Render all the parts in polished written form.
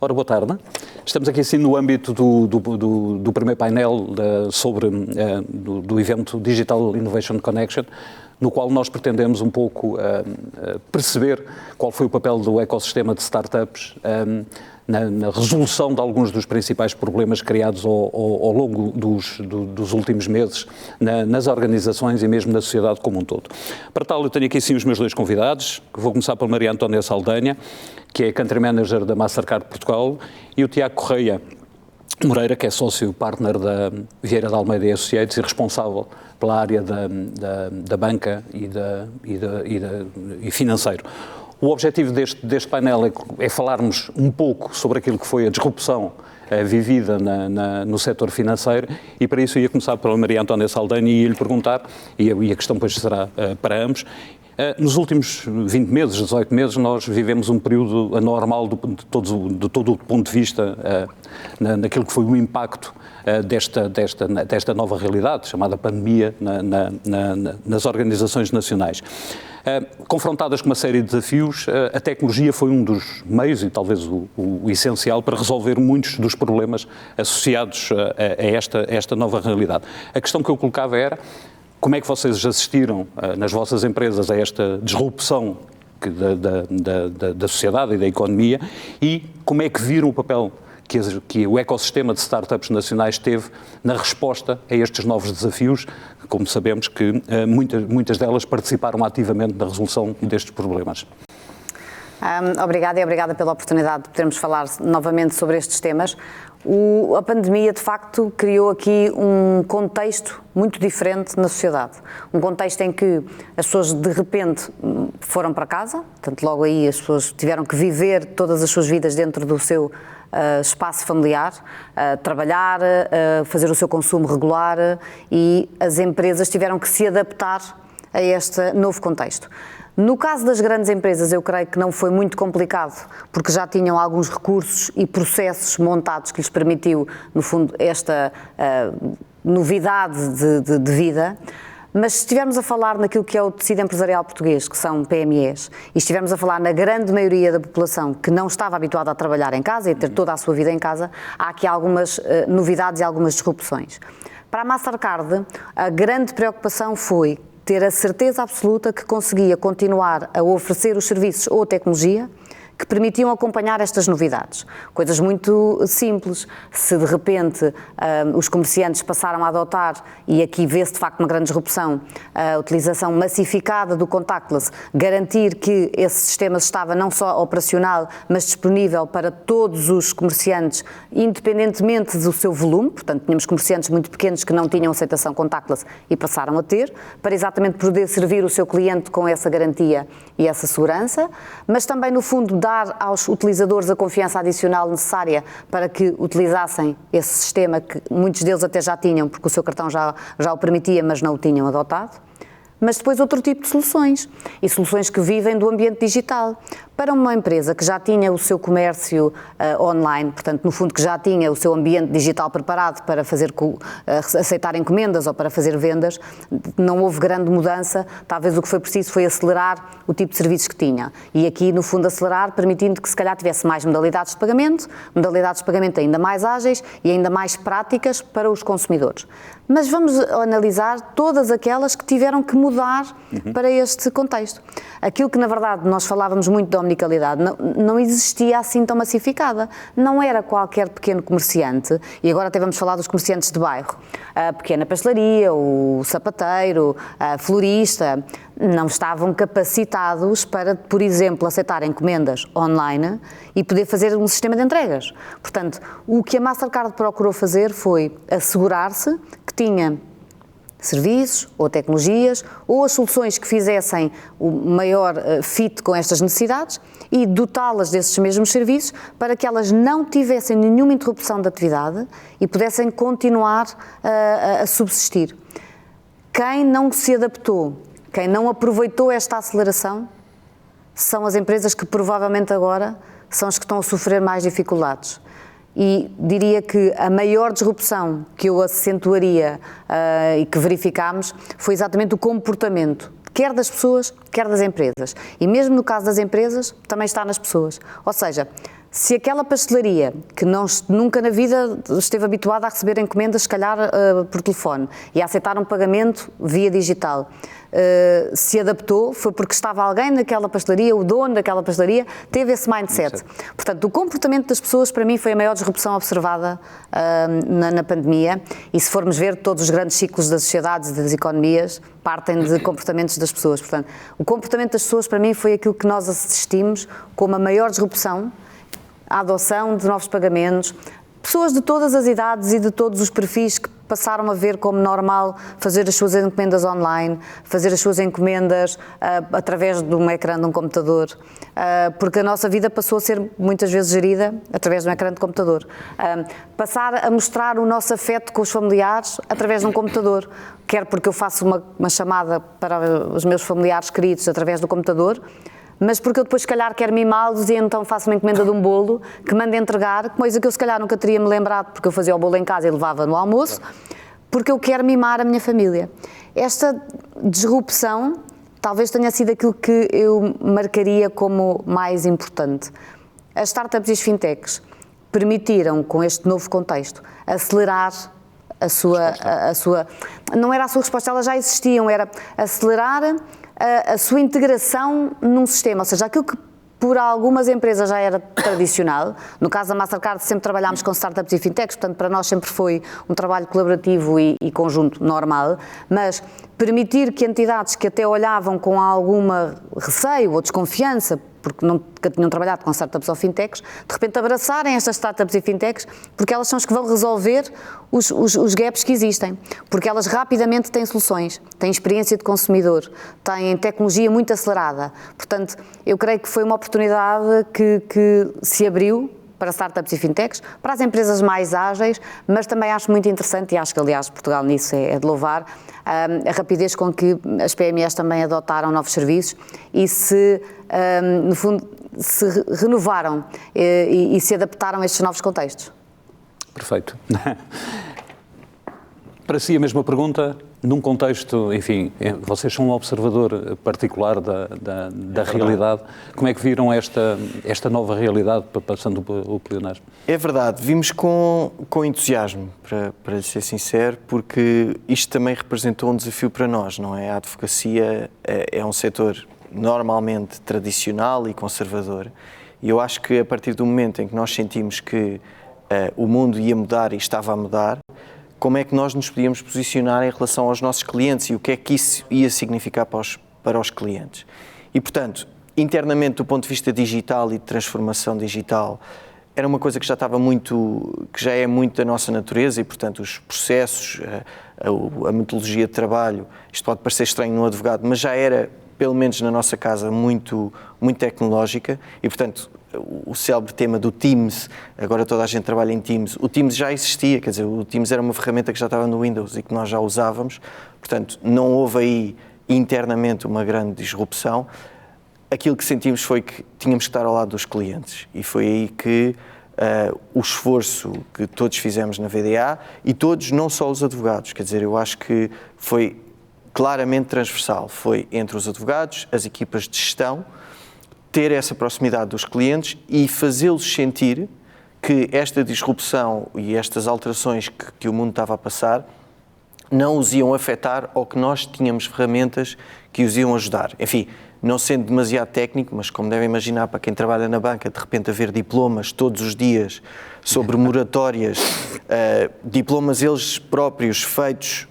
Ora, boa tarde. Estamos aqui assim no âmbito do primeiro painel sobre do evento Digital Innovation Connection, no qual nós pretendemos um pouco perceber qual foi o papel do ecossistema de startups na resolução de alguns dos principais problemas criados ao longo dos últimos meses nas organizações e mesmo na sociedade como um todo. Para tal, eu tenho aqui sim os meus dois convidados. Vou começar pela Maria Antónia Saldanha, que é Country Manager da Mastercard Portugal, e o Tiago Correia Moreira, que é sócio-partner da Vieira de Almeida e Associates e responsável pela área da banca e financeiro. O objetivo deste painel é falarmos um pouco sobre aquilo que foi a disrupção vivida no setor financeiro, e para isso eu ia começar pela Maria Antónia Saldanha e ia lhe perguntar, e a questão depois será para ambos. Nos últimos 20 meses, 18 meses, nós vivemos um período anormal de todo o ponto de vista naquilo que foi o impacto desta nova realidade, chamada pandemia, nas organizações nacionais. Confrontadas com uma série de desafios, a tecnologia foi um dos meios, e talvez o essencial, para resolver muitos dos problemas associados a esta nova realidade. A questão que eu colocava era: como é que vocês assistiram nas vossas empresas a esta disrupção da sociedade e da economia, e como é que viram o papel que o ecossistema de startups nacionais teve na resposta a estes novos desafios, como sabemos que muitas delas participaram ativamente na resolução destes problemas? Obrigada e obrigada pela oportunidade de podermos falar novamente sobre estes temas. A pandemia, de facto, criou aqui um contexto muito diferente na sociedade. Um contexto em que as pessoas, de repente, foram para casa, portanto, logo aí as pessoas tiveram que viver todas as suas vidas dentro do seu espaço familiar, trabalhar, fazer o seu consumo regular, e as empresas tiveram que se adaptar a este novo contexto. No caso das grandes empresas, eu creio que não foi muito complicado, porque já tinham alguns recursos e processos montados que lhes permitiu, no fundo, esta novidade de vida. Mas se estivermos a falar naquilo que é o tecido empresarial português, que são PMEs, e estivermos a falar na grande maioria da população que não estava habituada a trabalhar em casa e ter toda a sua vida em casa, há aqui algumas novidades e algumas disrupções. Para a Mastercard, a grande preocupação foi ter a certeza absoluta que conseguia continuar a oferecer os serviços ou a tecnologia que permitiam acompanhar estas novidades. Coisas muito simples. Se de repente os comerciantes passaram a adotar, e aqui vê-se de facto uma grande disrupção, a utilização massificada do contactless, garantir que esse sistema estava não só operacional, mas disponível para todos os comerciantes, independentemente do seu volume. Portanto, tínhamos comerciantes muito pequenos que não tinham aceitação contactless e passaram a ter, para exatamente poder servir o seu cliente com essa garantia e essa segurança, mas também, no fundo, dar aos utilizadores a confiança adicional necessária para que utilizassem esse sistema, que muitos deles até já tinham, porque o seu cartão já o permitia, mas não o tinham adotado. Mas depois outro tipo de soluções, e soluções que vivem do ambiente digital. Para uma empresa que já tinha o seu comércio online, portanto, no fundo, que já tinha o seu ambiente digital preparado para aceitar encomendas ou para fazer vendas, não houve grande mudança. Talvez o que foi preciso foi acelerar o tipo de serviços que tinha. E aqui, no fundo, acelerar, permitindo que se calhar tivesse mais modalidades de pagamento ainda mais ágeis e ainda mais práticas para os consumidores. Mas vamos analisar todas aquelas que tiveram que mudar para este contexto. Aquilo que, na verdade, nós falávamos muito de omnicalidade, não existia assim tão massificada. Não era qualquer pequeno comerciante, e agora até vamos falar dos comerciantes de bairro, a pequena pastelaria, o sapateiro, a florista, não estavam capacitados para, por exemplo, aceitar encomendas online e poder fazer um sistema de entregas. Portanto, o que a Mastercard procurou fazer foi assegurar-se que tinha serviços ou tecnologias ou as soluções que fizessem o maior fit com estas necessidades e dotá-las desses mesmos serviços para que elas não tivessem nenhuma interrupção de atividade e pudessem continuar a subsistir. Quem não se adaptou, quem não aproveitou esta aceleração, são as empresas que provavelmente agora são as que estão a sofrer mais dificuldades. E diria que a maior disrupção que eu acentuaria e que verificámos foi exatamente o comportamento, quer das pessoas, quer das empresas. E mesmo no caso das empresas, também está nas pessoas. Ou seja, Se aquela pastelaria, que nunca na vida esteve habituada a receber encomendas, se calhar por telefone, e a aceitar um pagamento via digital, se adaptou, foi porque estava alguém naquela pastelaria, o dono daquela pastelaria, teve esse mindset. Portanto, o comportamento das pessoas, para mim, foi a maior disrupção observada na pandemia, e se formos ver, todos os grandes ciclos das sociedades e das economias partem de comportamentos das pessoas. Portanto, o comportamento das pessoas, para mim, foi aquilo que nós assistimos como a maior disrupção, a adoção de novos pagamentos, pessoas de todas as idades e de todos os perfis que passaram a ver como normal fazer as suas encomendas online, fazer as suas encomendas através de um ecrã de um computador, porque a nossa vida passou a ser muitas vezes gerida através de um ecrã de computador. Passar a mostrar o nosso afeto com os familiares através de um computador, quer porque eu faço uma chamada para os meus familiares queridos através do computador, mas porque eu depois, se calhar, quero mimá-los e então faço uma encomenda de um bolo que mando entregar, coisa que eu, se calhar, nunca teria me lembrado, porque eu fazia o bolo em casa e levava no almoço, porque eu quero mimar a minha família. Esta disrupção talvez tenha sido aquilo que eu marcaria como mais importante. As startups e as fintechs permitiram, com este novo contexto, acelerar a sua... Não era a sua resposta, elas já existiam, era acelerar a sua integração num sistema, ou seja, aquilo que por algumas empresas já era tradicional. No caso da Mastercard sempre trabalhámos com startups e fintechs, portanto para nós sempre foi um trabalho colaborativo e conjunto normal, mas permitir que entidades que até olhavam com alguma receio ou desconfiança, porque nunca tinham trabalhado com startups ou fintechs, de repente abraçarem estas startups e fintechs, porque elas são as que vão resolver os gaps que existem, porque elas rapidamente têm soluções, têm experiência de consumidor, têm tecnologia muito acelerada. Portanto, eu creio que foi uma oportunidade que se abriu para startups e fintechs, para as empresas mais ágeis, mas também acho muito interessante, e acho que aliás Portugal nisso é de louvar, a rapidez com que as PMEs também adotaram novos serviços e no fundo, se renovaram e se adaptaram a estes novos contextos. Perfeito. Para si a mesma pergunta, num contexto, enfim, vocês são um observador particular da realidade, como é que viram esta nova realidade, passando o plenário? É verdade, vimos com entusiasmo, para lhe ser sincero, porque isto também representou um desafio para nós, não é? A advocacia é um setor normalmente tradicional e conservador, e eu acho que a partir do momento em que nós sentimos que o mundo ia mudar e estava a mudar, como é que nós nos podíamos posicionar em relação aos nossos clientes e o que é que isso ia significar para os clientes. E, portanto, internamente, do ponto de vista digital e de transformação digital, era uma coisa que já é muito da nossa natureza e, portanto, os processos, a metodologia de trabalho, isto pode parecer estranho no advogado, mas já era, pelo menos na nossa casa, muito tecnológica e, portanto, o célebre tema do Teams, agora toda a gente trabalha em Teams, o Teams já existia, quer dizer, o Teams era uma ferramenta que já estava no Windows e que nós já usávamos, portanto, não houve aí internamente uma grande disrupção. Aquilo que sentimos foi que tínhamos que estar ao lado dos clientes e foi aí que o esforço que todos fizemos na VDA e todos, não só os advogados, quer dizer, eu acho que foi claramente transversal, foi entre os advogados, as equipas de gestão, ter essa proximidade dos clientes e fazê-los sentir que esta disrupção e estas alterações que o mundo estava a passar não os iam afetar ou que nós tínhamos ferramentas que os iam ajudar. Enfim, não sendo demasiado técnico, mas como devem imaginar, para quem trabalha na banca, de repente haver diplomas todos os dias sobre moratórias, diplomas eles próprios feitos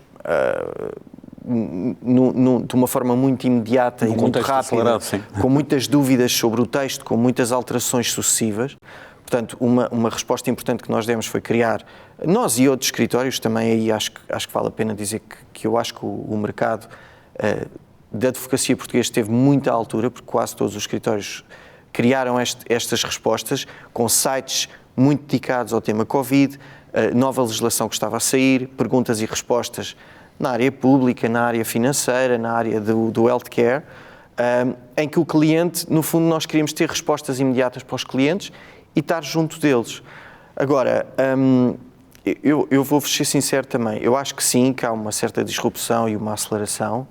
de uma forma muito imediata e muito rápida, com muitas dúvidas sobre o texto, com muitas alterações sucessivas. Portanto, uma resposta importante que nós demos foi criar, nós e outros escritórios, também aí acho que vale a pena dizer que eu acho que o mercado da advocacia portuguesa esteve muito à altura, porque quase todos os escritórios criaram estas respostas, com sites muito dedicados ao tema Covid, nova legislação que estava a sair, perguntas e respostas na área pública, na área financeira, na área do healthcare, em que o cliente, no fundo, nós queríamos ter respostas imediatas para os clientes e estar junto deles. Agora, eu vou-vos ser sincero também, eu acho que sim, que há uma certa disrupção e uma aceleração.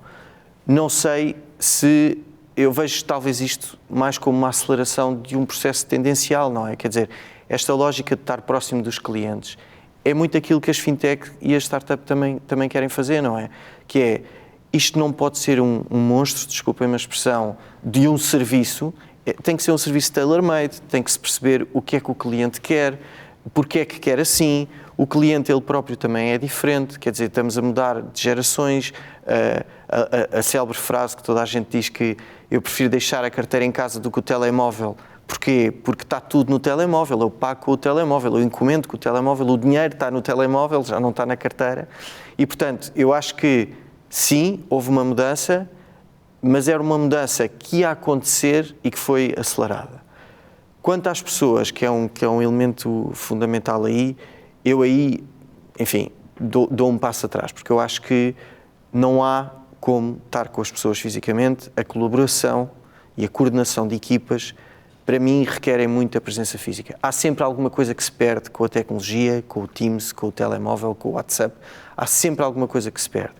Não sei se eu vejo talvez isto mais como uma aceleração de um processo tendencial, não é? Quer dizer, esta lógica de estar próximo dos clientes é muito aquilo que as fintech e as startups também querem fazer, não é? Que é, isto não pode ser um monstro, desculpem-me a expressão, de um serviço, tem que ser um serviço tailor-made, tem que se perceber o que é que o cliente quer, porque é que quer assim, o cliente ele próprio também é diferente, quer dizer, estamos a mudar de gerações, a célebre frase que toda a gente diz que eu prefiro deixar a carteira em casa do que o telemóvel. Porquê? Porque está tudo no telemóvel, eu pago com o telemóvel, eu encomendo com o telemóvel, o dinheiro está no telemóvel, já não está na carteira. E, portanto, eu acho que, sim, houve uma mudança, mas era uma mudança que ia acontecer e que foi acelerada. Quanto às pessoas, que é um elemento fundamental aí, eu aí, enfim, dou um passo atrás, porque eu acho que não há como estar com as pessoas fisicamente, a colaboração e a coordenação de equipas, para mim, requerem muita presença física. Há sempre alguma coisa que se perde com a tecnologia, com o Teams, com o telemóvel, com o WhatsApp. Há sempre alguma coisa que se perde.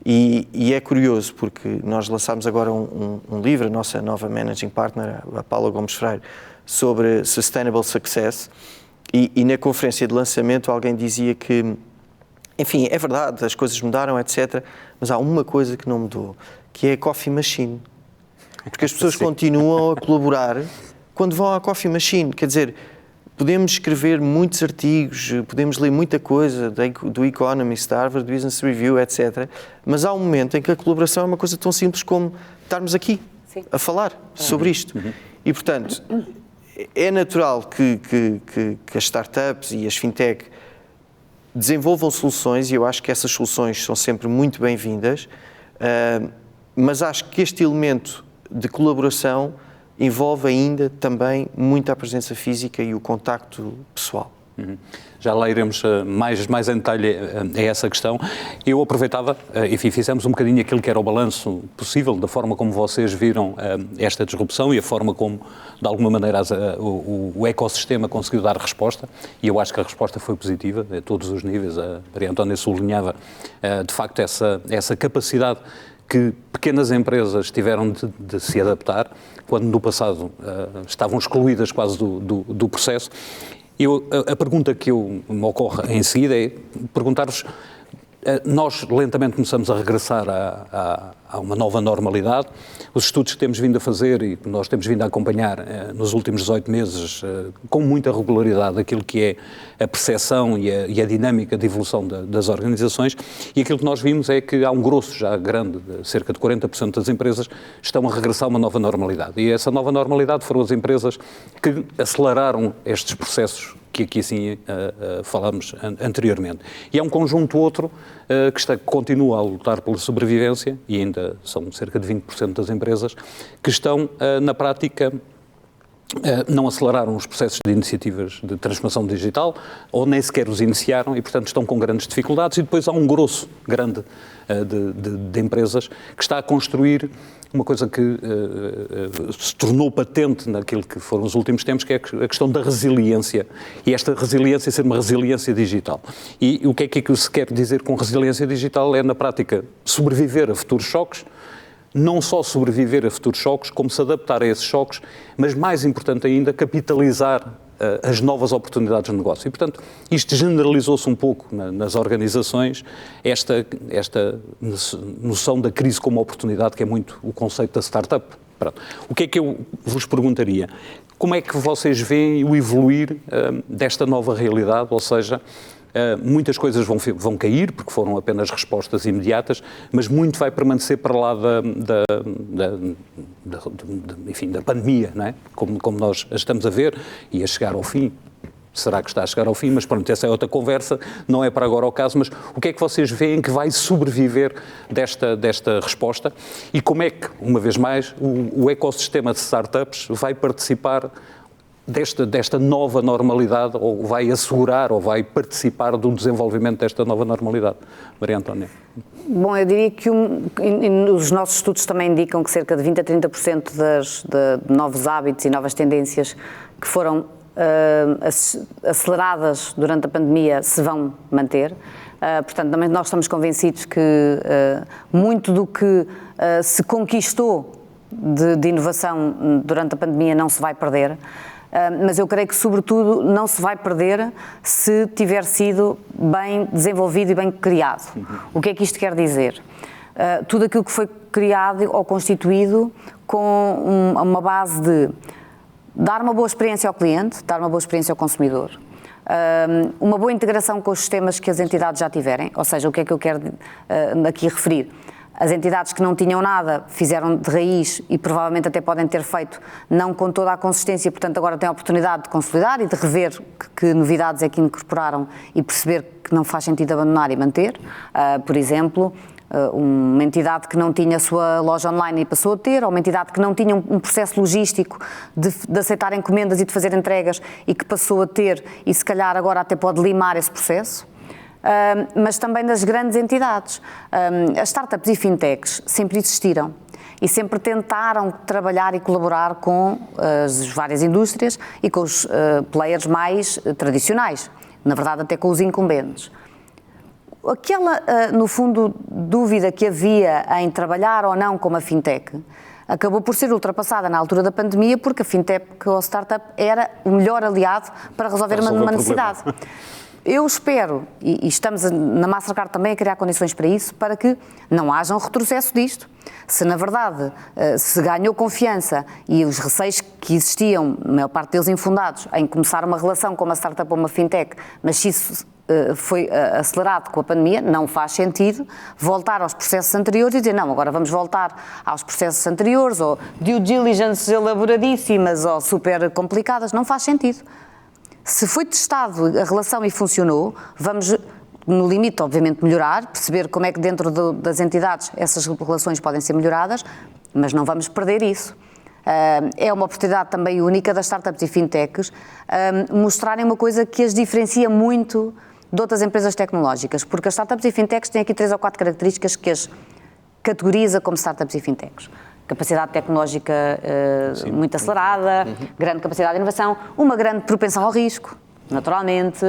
E é curioso, porque nós lançámos agora um livro, a nossa nova Managing Partner, a Paula Gomes Freire, sobre Sustainable Success. E na conferência de lançamento alguém dizia que, enfim, é verdade, as coisas mudaram, etc. Mas há uma coisa que não mudou, que é a coffee machine. Porque as pessoas continuam a colaborar quando vão à coffee machine. Quer dizer, podemos escrever muitos artigos, podemos ler muita coisa do Economist, da Harvard Business Review, etc. Mas há um momento em que a colaboração é uma coisa tão simples como estarmos aqui a falar sobre isto. E, portanto, é natural que as startups e as fintech desenvolvam soluções, e eu acho que essas soluções são sempre muito bem-vindas, mas acho que este elemento de colaboração envolve ainda também muita presença física e o contacto pessoal. Já lá iremos mais em detalhe a essa questão. Eu aproveitava, enfim, fizemos um bocadinho aquilo que era o balanço possível da forma como vocês viram esta disrupção e a forma como, de alguma maneira, o ecossistema conseguiu dar resposta, e eu acho que a resposta foi positiva a todos os níveis. A Maria Antónia sublinhava, de facto, essa capacidade que pequenas empresas tiveram de se adaptar, quando no passado estavam excluídas quase do processo. A pergunta que me ocorre em seguida é perguntar-vos, nós lentamente começamos a regressar a uma nova normalidade. Os estudos que temos vindo a fazer e que nós temos vindo a acompanhar nos últimos 18 meses, com muita regularidade, aquilo que é a percepção e a dinâmica de evolução das organizações, e aquilo que nós vimos é que há um grosso já grande, cerca de 40% das empresas, estão a regressar a uma nova normalidade. E essa nova normalidade foram as empresas que aceleraram estes processos que aqui assim falámos anteriormente. E é um conjunto outro que continua a lutar pela sobrevivência, e ainda são cerca de 20% das empresas que estão, na prática, não aceleraram os processos de iniciativas de transformação digital, ou nem sequer os iniciaram, e, portanto, estão com grandes dificuldades. E depois há um grosso grande de empresas que está a construir uma coisa que se tornou patente naquilo que foram os últimos tempos, que é a questão da resiliência. E esta resiliência ser uma resiliência digital. E o que é que se quer dizer com resiliência digital? É, na prática, sobreviver a futuros choques, não só sobreviver a futuros choques, como se adaptar a esses choques, mas, mais importante ainda, capitalizar as novas oportunidades de negócio. E, portanto, isto generalizou-se um pouco nas organizações, esta noção da crise como oportunidade, que é muito o conceito da startup. Pronto. O que é que eu vos perguntaria? Como é que vocês veem o evoluir desta nova realidade? Ou seja, muitas coisas vão cair, porque foram apenas respostas imediatas, mas muito vai permanecer para lá enfim, da pandemia, não é? Como nós a estamos a ver, e a chegar ao fim. Será que está a chegar ao fim? Mas pronto, essa é outra conversa, não é para agora o caso, mas o que é que vocês veem que vai sobreviver desta resposta, e como é que, uma vez mais, o ecossistema de startups vai participar desta nova normalidade, ou vai assegurar, ou vai participar do desenvolvimento desta nova normalidade? Maria Antónia. Bom, eu diria que os nossos estudos também indicam que cerca de 20% a 30% de novos hábitos e novas tendências que foram aceleradas durante a pandemia se vão manter. Portanto, também nós estamos convencidos que muito do que se conquistou de inovação durante a pandemia não se vai perder, mas eu creio que, sobretudo, não se vai perder se tiver sido bem desenvolvido e bem criado. O que é que isto quer dizer? Tudo aquilo que foi criado ou constituído com uma base de dar uma boa experiência ao cliente, dar uma boa experiência ao consumidor, uma boa integração com os sistemas que as entidades já tiverem, ou seja, o que é que eu quero aqui referir? As entidades que não tinham nada fizeram de raiz e provavelmente até podem ter feito não com toda a consistência, portanto agora têm a oportunidade de consolidar e de rever que novidades é que incorporaram e perceber que não faz sentido abandonar e manter. Por exemplo, uma entidade que não tinha a sua loja online e passou a ter, ou uma entidade que não tinha um processo logístico de aceitar encomendas e de fazer entregas e que passou a ter e se calhar agora até pode limar esse processo. Mas também das grandes entidades. As startups e fintechs sempre existiram e sempre tentaram trabalhar e colaborar com as várias indústrias e com os players mais tradicionais, na verdade até com os incumbentes. Aquela, no fundo, dúvida que havia em trabalhar ou não com uma fintech acabou por ser ultrapassada na altura da pandemia, porque a fintech ou startup era o melhor aliado para resolver uma necessidade. Eu espero, e estamos na Mastercard também a criar condições para isso, para que não haja um retrocesso disto. Se na verdade se ganhou confiança e os receios que existiam, a maior parte deles infundados, em começar uma relação com uma startup ou uma fintech, mas se isso foi acelerado com a pandemia, não faz sentido voltar aos processos anteriores e dizer não, agora vamos voltar aos processos anteriores ou due diligence elaboradíssimas ou super complicadas, não faz sentido. Se foi testado a relação e funcionou, vamos, no limite, obviamente, melhorar, perceber como é que dentro das entidades essas relações podem ser melhoradas, mas não vamos perder isso. É uma oportunidade também única das startups e fintechs mostrarem uma coisa que as diferencia muito de outras empresas tecnológicas, porque as startups e fintechs têm aqui 3 ou 4 características que as categoriza como startups e fintechs. Capacidade tecnológica muito acelerada, grande capacidade de inovação, uma grande propensão ao risco, naturalmente,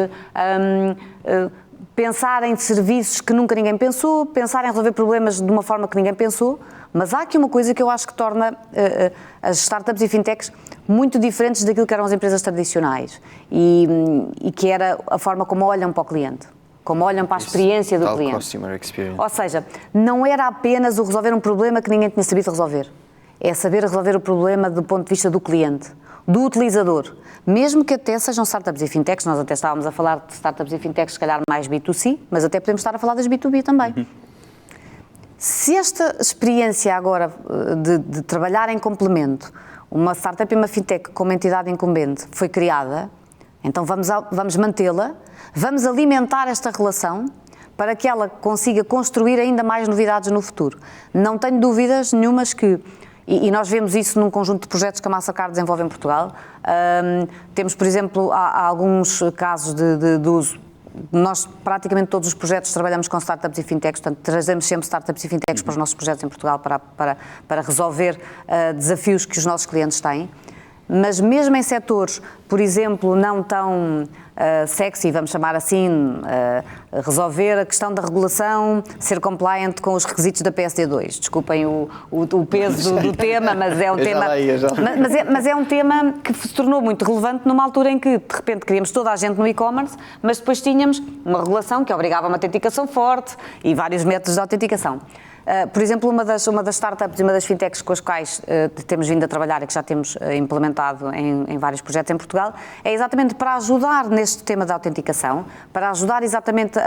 pensar em serviços que nunca ninguém pensou, pensar em resolver problemas de uma forma que ninguém pensou, mas há aqui uma coisa que eu acho que torna as startups e fintechs muito diferentes daquilo que eram as empresas tradicionais e que era a forma como olham para o cliente. Como olham para a experiência do cliente. Customer experience. Ou seja, não era apenas o resolver um problema que ninguém tinha sabido resolver. É saber resolver o problema do ponto de vista do cliente, do utilizador. Mesmo que até sejam startups e fintechs, nós até estávamos a falar de startups e fintechs, se calhar mais B2C, mas até podemos estar a falar das B2B também. Se esta experiência agora de trabalhar em complemento, uma startup e uma fintech com uma entidade incumbente foi criada, então vamos mantê-la, vamos alimentar esta relação para que ela consiga construir ainda mais novidades no futuro. Não tenho dúvidas nenhumas que, e nós vemos isso num conjunto de projetos que a Mastercard desenvolve em Portugal, temos, por exemplo, há alguns casos de uso. Nós, praticamente todos os projetos, trabalhamos com startups e fintechs, portanto, trazemos sempre startups e fintechs para os nossos projetos em Portugal para resolver desafios que os nossos clientes têm. Mas mesmo em setores, por exemplo, não tão sexy, vamos chamar assim, resolver a questão da regulação, ser compliant com os requisitos da PSD2. Desculpem o peso do tema, mas é um tema... Mas é um tema que se tornou muito relevante numa altura em que, de repente, queríamos toda a gente no e-commerce, mas depois tínhamos uma regulação que obrigava a uma autenticação forte e vários métodos de autenticação. Por exemplo, uma das startups e uma das fintechs com as quais temos vindo a trabalhar e que já temos implementado em vários projetos em Portugal, é exatamente para ajudar neste tema da autenticação, para ajudar exatamente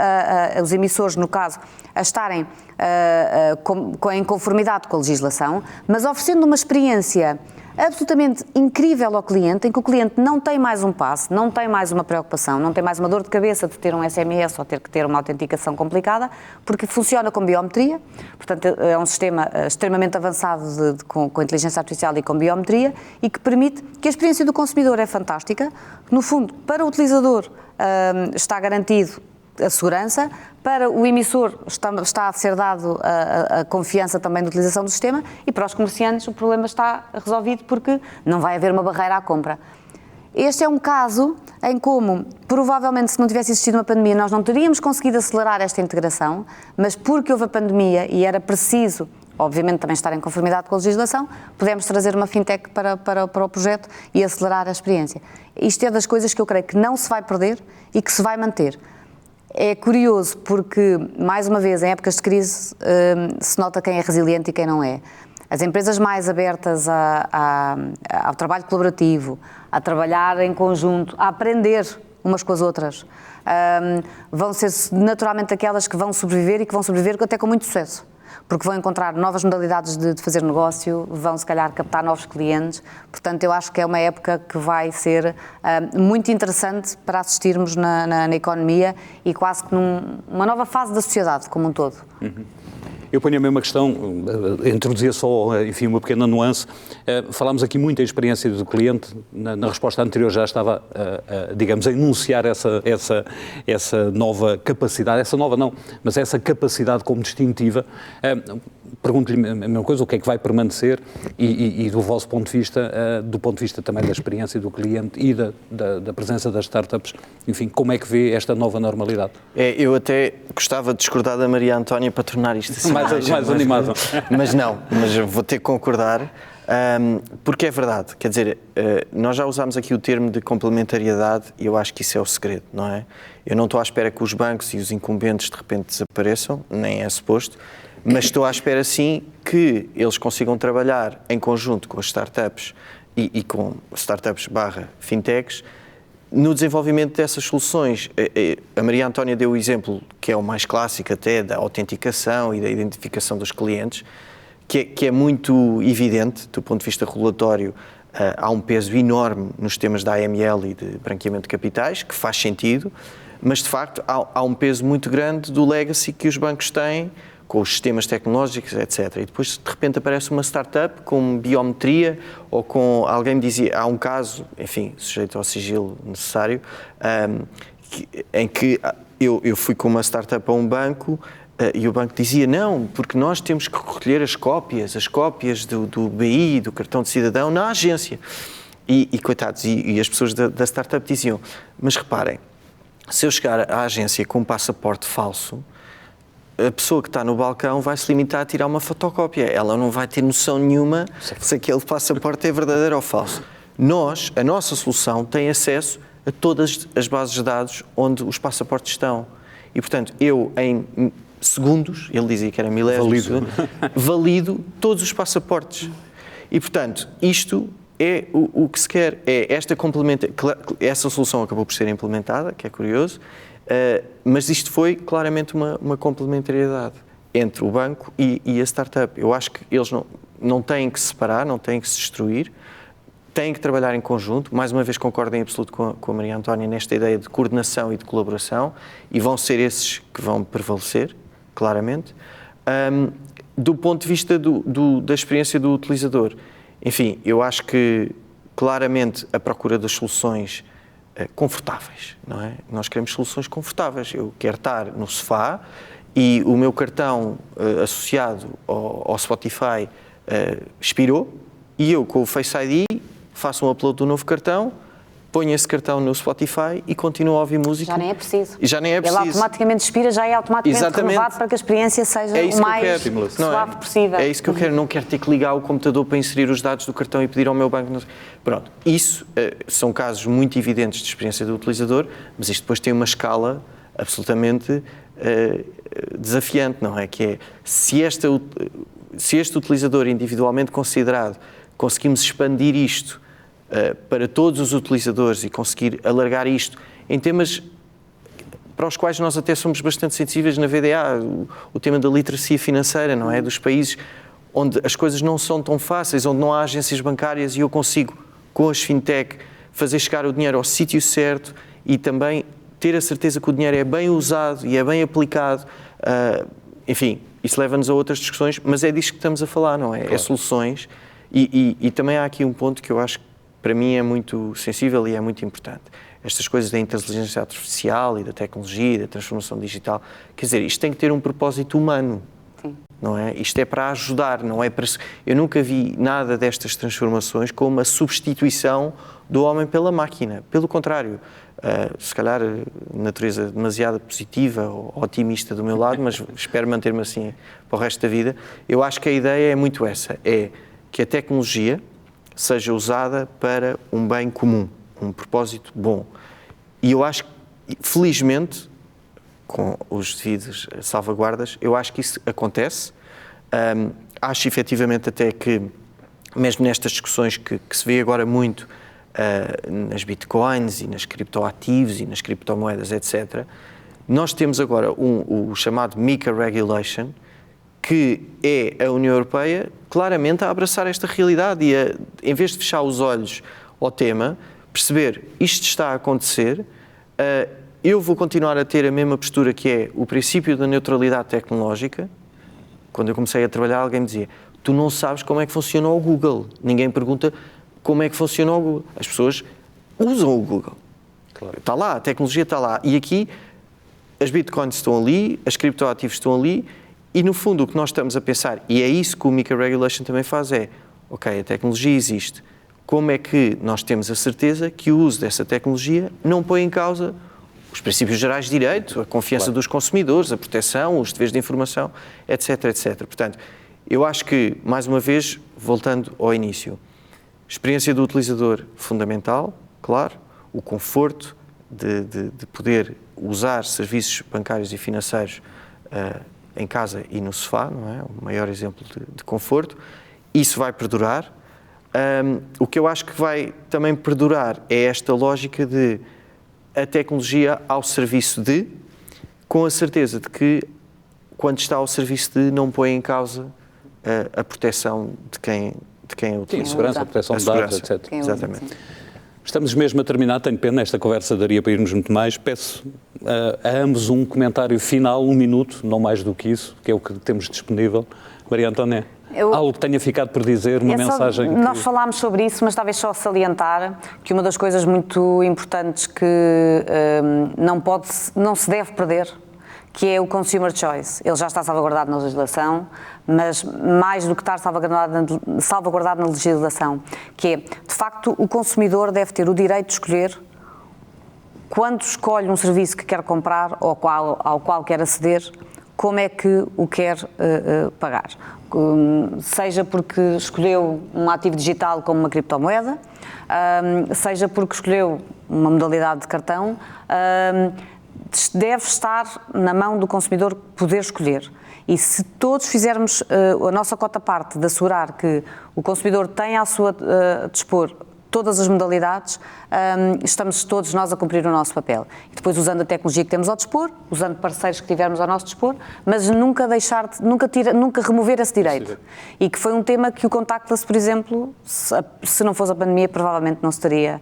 os emissores, no caso, a estarem em conformidade com a legislação, mas oferecendo uma experiência absolutamente incrível ao cliente, em que o cliente não tem mais um passo, não tem mais uma preocupação, não tem mais uma dor de cabeça de ter um SMS ou ter que ter uma autenticação complicada, porque funciona com biometria, portanto é um sistema extremamente avançado com inteligência artificial e com biometria e que permite que a experiência do consumidor é fantástica, no fundo, para o utilizador está garantido a segurança, para o emissor está a ser dado a confiança também da utilização do sistema e para os comerciantes o problema está resolvido porque não vai haver uma barreira à compra. Este é um caso em como, provavelmente, se não tivesse existido uma pandemia, nós não teríamos conseguido acelerar esta integração, mas porque houve a pandemia e era preciso obviamente também estar em conformidade com a legislação, podemos trazer uma fintech para o projeto e acelerar a experiência. Isto é das coisas que eu creio que não se vai perder e que se vai manter. É curioso porque, mais uma vez, em épocas de crise, se nota quem é resiliente e quem não é. As empresas mais abertas ao trabalho colaborativo, a trabalhar em conjunto, a aprender umas com as outras, vão ser naturalmente aquelas que vão sobreviver e que vão sobreviver até com muito sucesso. Porque vão encontrar novas modalidades de fazer negócio, vão se calhar captar novos clientes. Portanto, eu acho que é uma época que vai ser muito interessante para assistirmos na economia e quase que numa nova fase da sociedade como um todo. Eu ponho a mesma questão, introduzia só, enfim, uma pequena nuance. Falámos aqui muito da experiência do cliente, na resposta anterior já estava, digamos, a enunciar essa nova capacidade, essa nova não, mas essa capacidade como distintiva. Pergunto-lhe a mesma coisa, o que é que vai permanecer e do vosso ponto de vista também da experiência do cliente e da presença das startups, enfim, como é que vê esta nova normalidade? Eu até gostava de discordar da Maria Antónia para tornar isto assim mais animado. Mas eu vou ter que concordar, porque é verdade, quer dizer, nós já usámos aqui o termo de complementariedade e eu acho que isso é o segredo, não é? Eu não estou à espera que os bancos e os incumbentes de repente desapareçam, nem é suposto, mas estou à espera sim que eles consigam trabalhar em conjunto com as startups e com startups / fintechs no desenvolvimento dessas soluções. A Maria Antónia deu o exemplo, que é o mais clássico até, da autenticação e da identificação dos clientes, que é muito evidente do ponto de vista regulatório. Há um peso enorme nos temas da AML e de branqueamento de capitais, que faz sentido, mas de facto há um peso muito grande do legacy que os bancos têm, com os sistemas tecnológicos, etc. E depois, de repente, aparece uma startup com biometria ou com... Alguém me dizia, há um caso, enfim, sujeito ao sigilo necessário, em que eu fui com uma startup a um banco e o banco dizia, não, porque nós temos que recolher as cópias do BI, do cartão de cidadão, na agência. E coitados, e as pessoas da startup diziam, mas reparem, se eu chegar à agência com um passaporte falso, a pessoa que está no balcão vai se limitar a tirar uma fotocópia. Ela não vai ter noção nenhuma se aquele passaporte é verdadeiro ou falso. A nossa solução tem acesso a todas as bases de dados onde os passaportes estão. E, portanto, eu, em segundos, ele dizia que era milésimos, valido todos os passaportes. E, portanto, isto é o que se quer. Essa solução acabou por ser implementada, que é curioso, mas isto foi claramente uma complementariedade entre o banco e a startup. Eu acho que eles não têm que se separar, não têm que se destruir, têm que trabalhar em conjunto. Mais uma vez concordo em absoluto com a Maria Antónia nesta ideia de coordenação e de colaboração, e vão ser esses que vão prevalecer, claramente. Do ponto de vista da experiência do utilizador, enfim, eu acho que claramente a procura das soluções confortáveis, não é? Nós queremos soluções confortáveis. Eu quero estar no sofá e o meu cartão associado ao Spotify expirou e eu, com o Face ID, faço um upload do novo cartão, ponho esse cartão no Spotify e continuo a ouvir música. Já nem é preciso. Já nem é preciso. Ele automaticamente expira, já é automaticamente renovado para que a experiência seja o mais suave possível. É isso que eu quero. Não quero ter que ligar o computador para inserir os dados do cartão e pedir ao meu banco. Pronto. Isso são casos muito evidentes de experiência do utilizador, mas isto depois tem uma escala absolutamente desafiante, não é? Que é, se este utilizador individualmente considerado conseguimos expandir isto para todos os utilizadores e conseguir alargar isto em temas para os quais nós até somos bastante sensíveis na VDA, o tema da literacia financeira, não é? Dos países onde as coisas não são tão fáceis, onde não há agências bancárias e eu consigo, com as fintech, fazer chegar o dinheiro ao sítio certo e também ter a certeza que o dinheiro é bem usado e é bem aplicado. Enfim, isso leva-nos a outras discussões, mas é disto que estamos a falar, não é? Claro. É soluções e também há aqui um ponto que eu acho que para mim é muito sensível e é muito importante. Estas coisas da inteligência artificial e da tecnologia e da transformação digital, quer dizer, isto tem que ter um propósito humano. Sim. não é? Isto é para ajudar, não é para... Eu nunca vi nada destas transformações como a substituição do homem pela máquina. Pelo contrário, se calhar natureza demasiado positiva ou otimista do meu lado, mas espero manter-me assim para o resto da vida. Eu acho que a ideia é muito essa, é que a tecnologia seja usada para um bem comum, um propósito bom. E eu acho que, felizmente, com os devidos salvaguardas, eu acho que isso acontece. Acho efetivamente até que, mesmo nestas discussões que se vê agora muito nas bitcoins e nas criptoativos e nas criptomoedas, etc., nós temos agora o chamado MiCA Regulation, que é a União Europeia claramente a abraçar esta realidade e a, em vez de fechar os olhos ao tema, perceber isto está a acontecer, eu vou continuar a ter a mesma postura que é o princípio da neutralidade tecnológica. Quando eu comecei a trabalhar, alguém me dizia, tu não sabes como é que funciona o Google. Ninguém pergunta como é que funciona o Google. As pessoas usam o Google. Claro. Está lá, a tecnologia está lá. E aqui as bitcoins estão ali, as criptoativos estão ali e, no fundo, o que nós estamos a pensar, e é isso que o MiCA Regulation também faz, é, ok, a tecnologia existe. Como é que nós temos a certeza que o uso dessa tecnologia não põe em causa os princípios gerais de direito, a confiança dos consumidores, a proteção, os deveres de informação, etc, etc. Portanto, eu acho que, mais uma vez, voltando ao início, experiência do utilizador fundamental, claro, o conforto de poder usar serviços bancários e financeiros em casa e no sofá, não é? O maior exemplo de conforto. Isso vai perdurar. O que eu acho que vai também perdurar é esta lógica de a tecnologia ao serviço de, com a certeza de que, quando está ao serviço de, não põe em causa a proteção de quem a utiliza. Sim, a segurança, a proteção de dados, etc. Exatamente. Estamos mesmo a terminar, tenho pena, esta conversa daria para irmos muito mais. Peço a ambos um comentário final, 1 minuto, não mais do que isso, que é o que temos disponível. Maria Antónia, algo que tenha ficado por dizer, uma mensagem que... Nós falámos sobre isso, mas talvez só salientar que uma das coisas muito importantes que não se deve perder, que é o consumer choice. Ele já está salvaguardado na legislação, mas mais do que estar salvaguardado na legislação, que é, de facto, o consumidor deve ter o direito de escolher quando escolhe um serviço que quer comprar ou ao qual quer aceder, como é que o quer pagar. Seja porque escolheu um ativo digital como uma criptomoeda, seja porque escolheu uma modalidade de cartão, deve estar na mão do consumidor poder escolher. E se todos fizermos a nossa cota-parte de assegurar que o consumidor tem a sua dispor todas as modalidades, estamos todos nós a cumprir o nosso papel. E depois usando a tecnologia que temos ao dispor, usando parceiros que tivermos ao nosso dispor, mas nunca nunca remover esse direito. E que foi um tema que o contactless, por exemplo, se não fosse a pandemia, provavelmente não se teria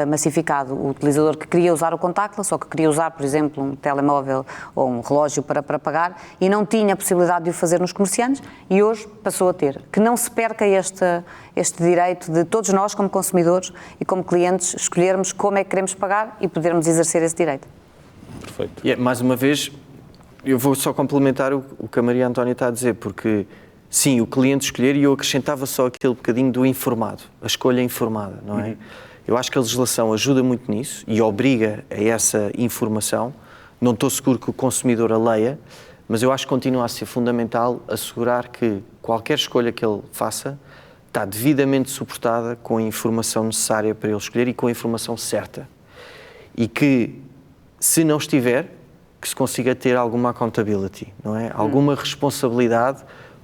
massificado. O utilizador que queria usar o contactless ou que queria usar, por exemplo, um telemóvel ou um relógio para pagar e não tinha a possibilidade de o fazer nos comerciantes e hoje passou a ter. Que não se perca este direito de todos nós, como consumidores e como clientes, escolhermos como é que queremos pagar e podermos exercer esse direito. Perfeito. E mais uma vez, eu vou só complementar o que a Maria Antónia está a dizer, porque sim, o cliente escolher, e eu acrescentava só aquele bocadinho do informado, a escolha informada, não é? Eu acho que a legislação ajuda muito nisso e obriga a essa informação. Não estou seguro que o consumidor a leia, mas eu acho que continua a ser fundamental assegurar que qualquer escolha que ele faça está devidamente suportada com a informação necessária para ele escolher e com a informação certa. E que, se não estiver, que se consiga ter alguma accountability, não é? Alguma responsabilidade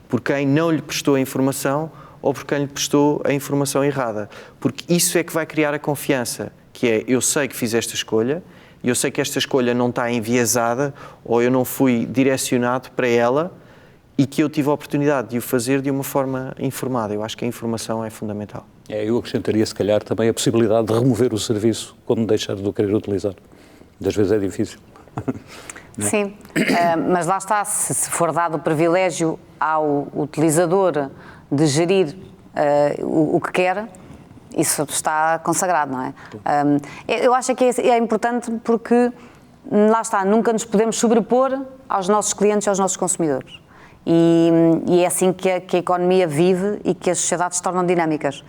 por quem não lhe prestou a informação ou por quem lhe prestou a informação errada. Porque isso é que vai criar a confiança, que é, eu sei que fiz esta escolha, e eu sei que esta escolha não está enviesada, ou eu não fui direcionado para ela, e que eu tive a oportunidade de o fazer de uma forma informada. Eu acho que a informação é fundamental. Eu acrescentaria, se calhar, também a possibilidade de remover o serviço quando deixar de o querer utilizar. Às vezes é difícil. Sim, mas lá está, se for dado o privilégio ao utilizador de gerir o que quer, isso está consagrado, não é? Eu acho que é importante porque, lá está, nunca nos podemos sobrepor aos nossos clientes e aos nossos consumidores. E é assim que a economia vive e que as sociedades se tornam dinâmicas.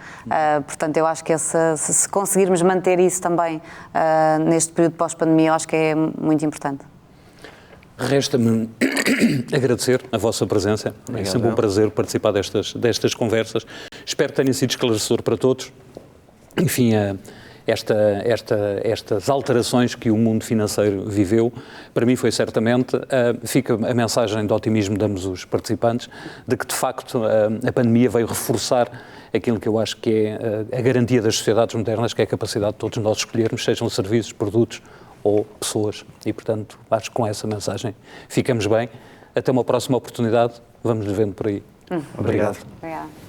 Portanto, eu acho que se conseguirmos manter isso também neste período pós-pandemia, eu acho que é muito importante. Resta-me agradecer a vossa presença. É sempre um prazer participar destas conversas. Espero que tenha sido esclarecedor para todos. Enfim, estas alterações que o mundo financeiro viveu, para mim foi certamente, fica a mensagem de otimismo de ambos os participantes, de que de facto a pandemia veio reforçar aquilo que eu acho que é a garantia das sociedades modernas, que é a capacidade de todos nós escolhermos, sejam serviços, produtos ou pessoas. E, portanto, acho que com essa mensagem ficamos bem. Até uma próxima oportunidade. Vamos nos vendo por aí. Obrigado. Obrigada.